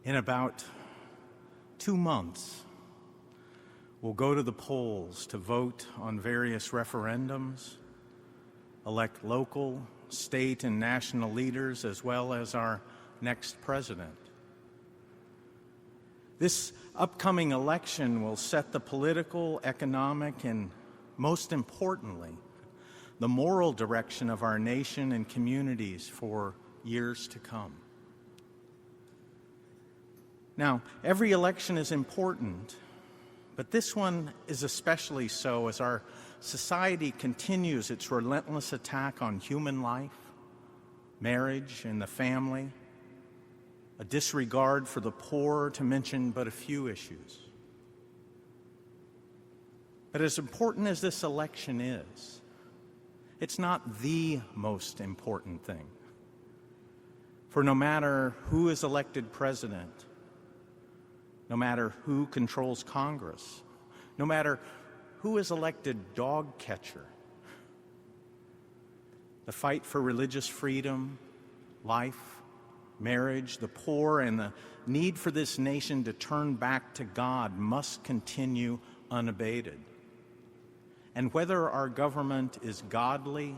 In about 2 months, we'll go to the polls to vote on various referendums, elect local, state, and national leaders, as well as our next president. This upcoming election will set the political, economic, and most importantly, the moral direction of our nation and communities for years to come. Now, every election is important, but this one is especially so as our society continues its relentless attack on human life, marriage, and the family, a disregard for the poor, to mention but a few issues. But as important as this election is, it's not the most important thing. For no matter who is elected president, no matter who controls Congress, no matter who is elected dog catcher, the fight for religious freedom, life, marriage, the poor, and the need for this nation to turn back to God must continue unabated. And whether our government is godly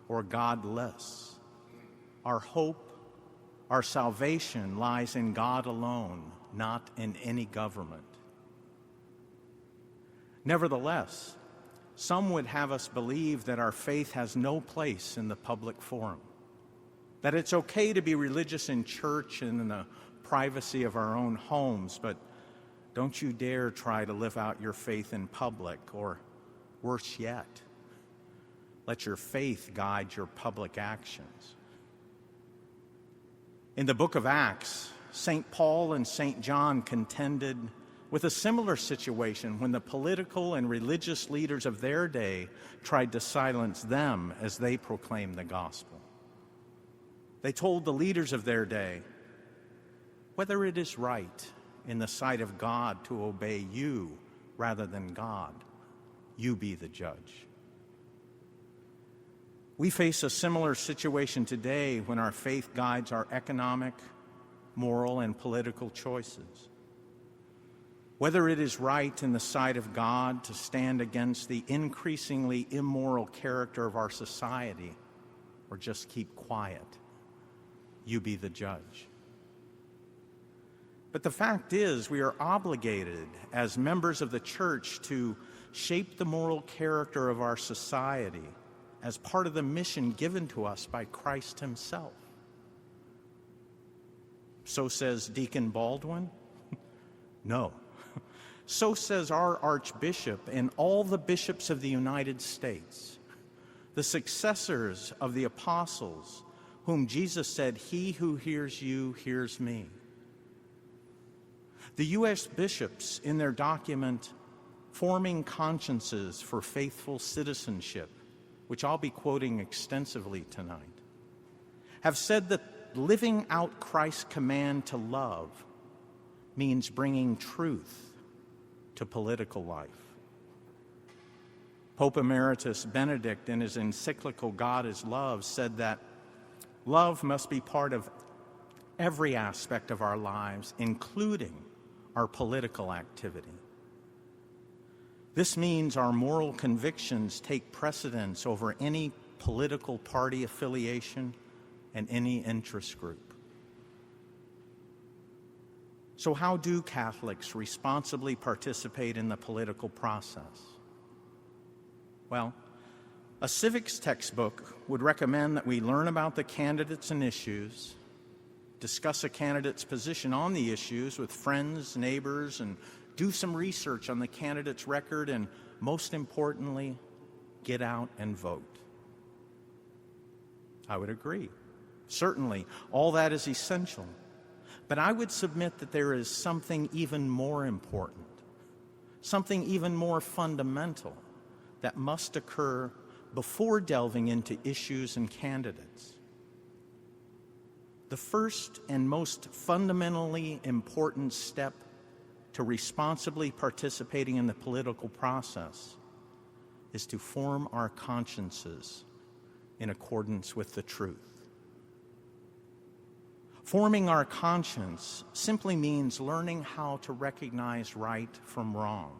or godless, our hope, our salvation lies in God alone, not in any government. Nevertheless, some would have us believe that our faith has no place in the public forum, that it's okay to be religious in church and in the privacy of our own homes, but don't you dare try to live out your faith in public, or worse yet, let your faith guide your public actions. In the book of Acts, St. Paul and St. John contended with a similar situation when the political and religious leaders of their day tried to silence them as they proclaimed the gospel. They told the leaders of their day, whether it is right in the sight of God to obey you rather than God, you be the judge. We face a similar situation today when our faith guides our economic, moral, and political choices. Whether it is right in the sight of God to stand against the increasingly immoral character of our society, or just keep quiet, you be the judge. But the fact is, we are obligated as members of the church to shape the moral character of our society as part of the mission given to us by Christ himself. So says Deacon Baldwin? No. So says our Archbishop and all the bishops of the United States, the successors of the apostles, whom Jesus said, "He who hears you hears me." The U.S. bishops, in their document, Forming Consciences for Faithful Citizenship, which I'll be quoting extensively tonight, have said that living out Christ's command to love means bringing truth to political life. Pope Emeritus Benedict, in his encyclical God is Love, said that love must be part of every aspect of our lives, including our political activity. This means our moral convictions take precedence over any political party affiliation and any interest group. So how do Catholics responsibly participate in the political process? Well, a civics textbook would recommend that we learn about the candidates and issues, discuss a candidate's position on the issues with friends, neighbors, and do some research on the candidate's record, and most importantly, get out and vote. I would agree. Certainly, all that is essential. But I would submit that there is something even more important, something even more fundamental that must occur before delving into issues and candidates. The first and most fundamentally important step to responsibly participating in the political process is to form our consciences in accordance with the truth. Forming our conscience simply means learning how to recognize right from wrong,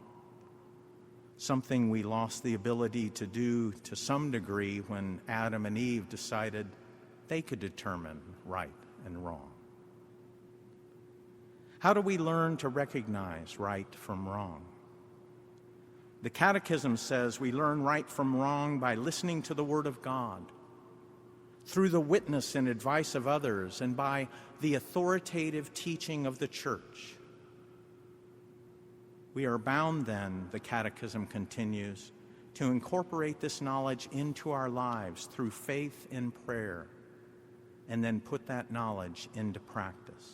something we lost the ability to do to some degree when Adam and Eve decided they could determine right and wrong. How do we learn to recognize right from wrong? The Catechism says we learn right from wrong by listening to the Word of God, through the witness and advice of others, and by the authoritative teaching of the Church. We are bound then, the Catechism continues, to incorporate this knowledge into our lives through faith and prayer, and then put that knowledge into practice.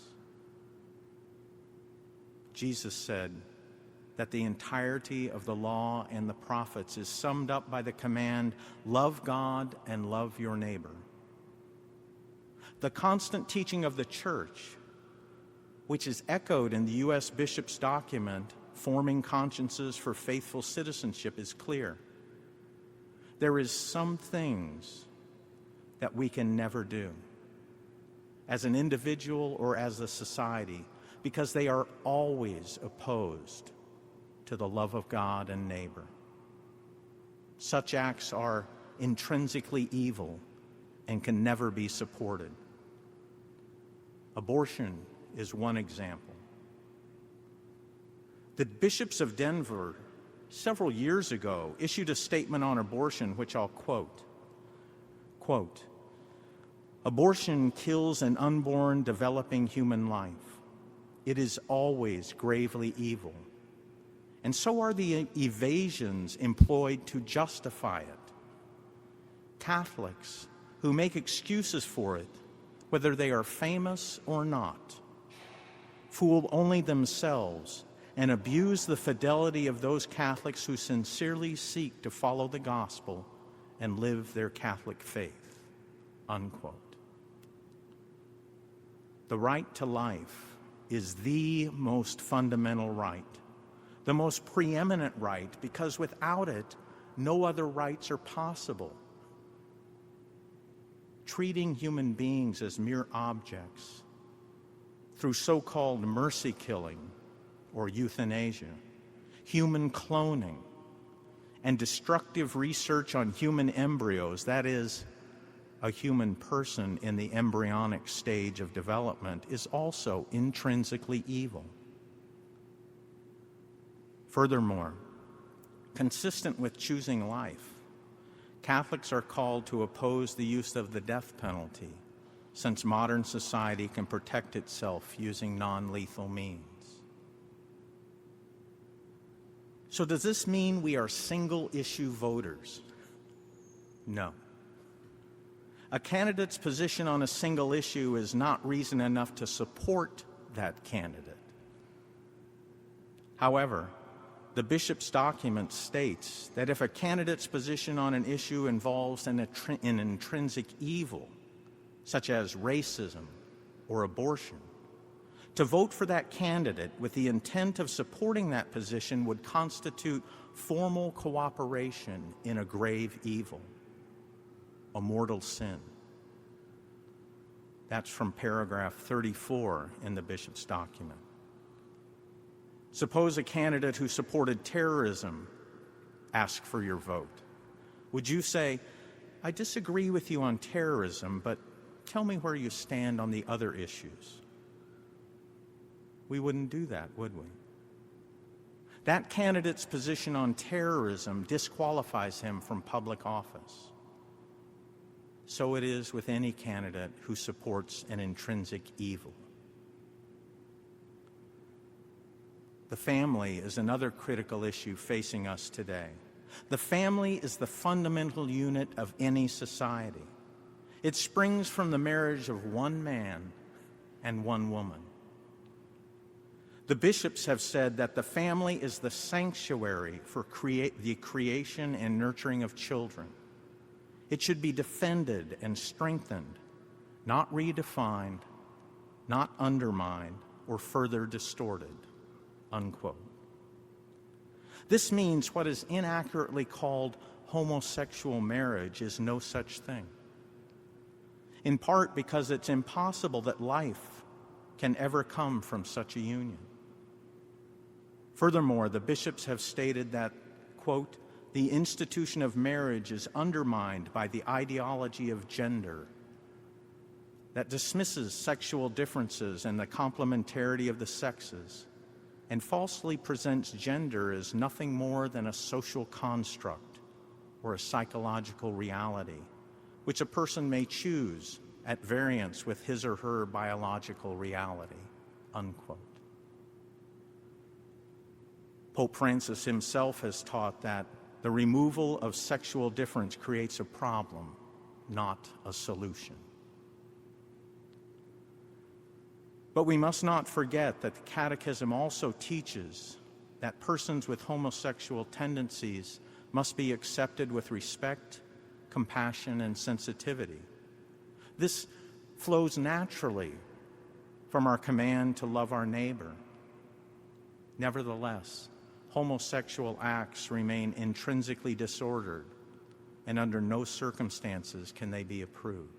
Jesus said that the entirety of the law and the prophets is summed up by the command, love God and love your neighbor. The constant teaching of the Church, which is echoed in the U.S. Bishop's document, Forming Consciences for Faithful Citizenship, is clear. There is some things that we can never do, as an individual or as a society, because they are always opposed to the love of God and neighbor. Such acts are intrinsically evil and can never be supported. Abortion is one example. The bishops of Denver, several years ago, issued a statement on abortion, which I'll quote. Quote, "Abortion kills an unborn, developing human life. It is always gravely evil. And so are the evasions employed to justify it. Catholics who make excuses for it, whether they are famous or not, fool only themselves and abuse the fidelity of those Catholics who sincerely seek to follow the gospel and live their Catholic faith." Unquote. The right to life is the most fundamental right, the most preeminent right, because without it, no other rights are possible. Treating human beings as mere objects through so-called mercy killing or euthanasia, human cloning, and destructive research on human embryos, that is, a human person in the embryonic stage of development, is also intrinsically evil. Furthermore, consistent with choosing life, Catholics are called to oppose the use of the death penalty, since modern society can protect itself using non-lethal means. So does this mean we are single-issue voters? No. A candidate's position on a single issue is not reason enough to support that candidate. However, the bishop's document states that if a candidate's position on an issue involves an intrinsic evil, such as racism or abortion, to vote for that candidate with the intent of supporting that position would constitute formal cooperation in a grave evil, a mortal sin. That's from paragraph 34 in the bishop's document. Suppose a candidate who supported terrorism asked for your vote. Would you say, "I disagree with you on terrorism, but tell me where you stand on the other issues"? We wouldn't do that, would we? That candidate's position on terrorism disqualifies him from public office. So it is with any candidate who supports an intrinsic evil. The family is another critical issue facing us today. The family is the fundamental unit of any society. It springs from the marriage of one man and one woman. The bishops have said that the family is the sanctuary for the creation and nurturing of children. It should be defended and strengthened, not redefined, not undermined, or further distorted. Unquote. This means what is inaccurately called homosexual marriage is no such thing. in part because it's impossible that life can ever come from such a union. Furthermore, the bishops have stated that, quote, the institution of marriage is undermined by the ideology of gender that dismisses sexual differences and the complementarity of the sexes and falsely presents gender as nothing more than a social construct or a psychological reality, which a person may choose at variance with his or her biological reality, unquote. Pope Francis himself has taught that the removal of sexual difference creates a problem, not a solution. But we must not forget that the Catechism also teaches that persons with homosexual tendencies must be accepted with respect, compassion, and sensitivity. This flows naturally from our command to love our neighbor. Nevertheless, homosexual acts remain intrinsically disordered, and under no circumstances can they be approved.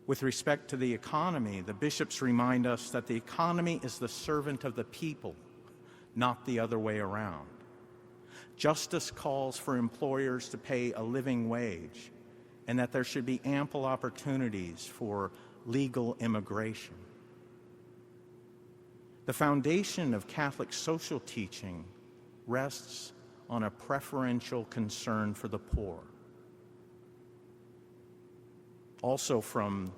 With respect to the economy, the bishops remind us that the economy is the servant of the people, not the other way around. Justice calls for employers to pay a living wage, and that there should be ample opportunities for legal immigration. The foundation of Catholic social teaching rests on a preferential concern for the poor. Also from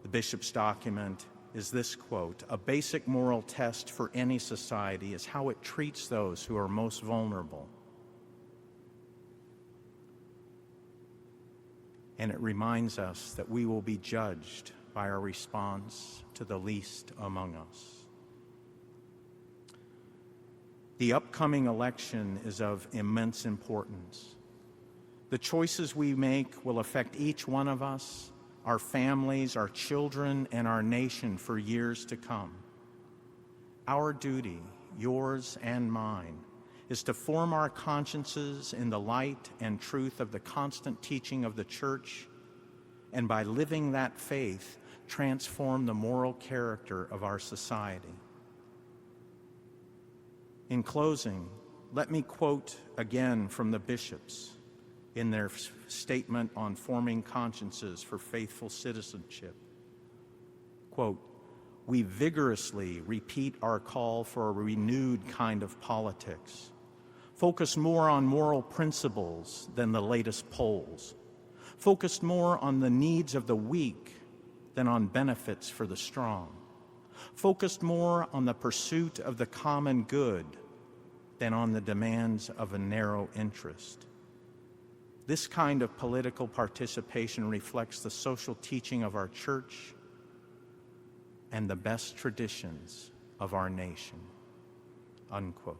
the bishop's document is this quote, "A basic moral test for any society is how it treats those who are most vulnerable." And it reminds us that we will be judged by our response to the least among us. The upcoming election is of immense importance. The choices we make will affect each one of us, our families, our children, and our nation for years to come. Our duty, yours and mine, is to form our consciences in the light and truth of the constant teaching of the Church, and by living that faith, transform the moral character of our society. In closing, let me quote again from the bishops in their statement on forming consciences for faithful citizenship. Quote, "We vigorously repeat our call for a renewed kind of politics, focused more on moral principles than the latest polls, focused more on the needs of the weak than on benefits for the strong, focused more on the pursuit of the common good than on the demands of a narrow interest. This kind of political participation reflects the social teaching of our Church and the best traditions of our nation," unquote.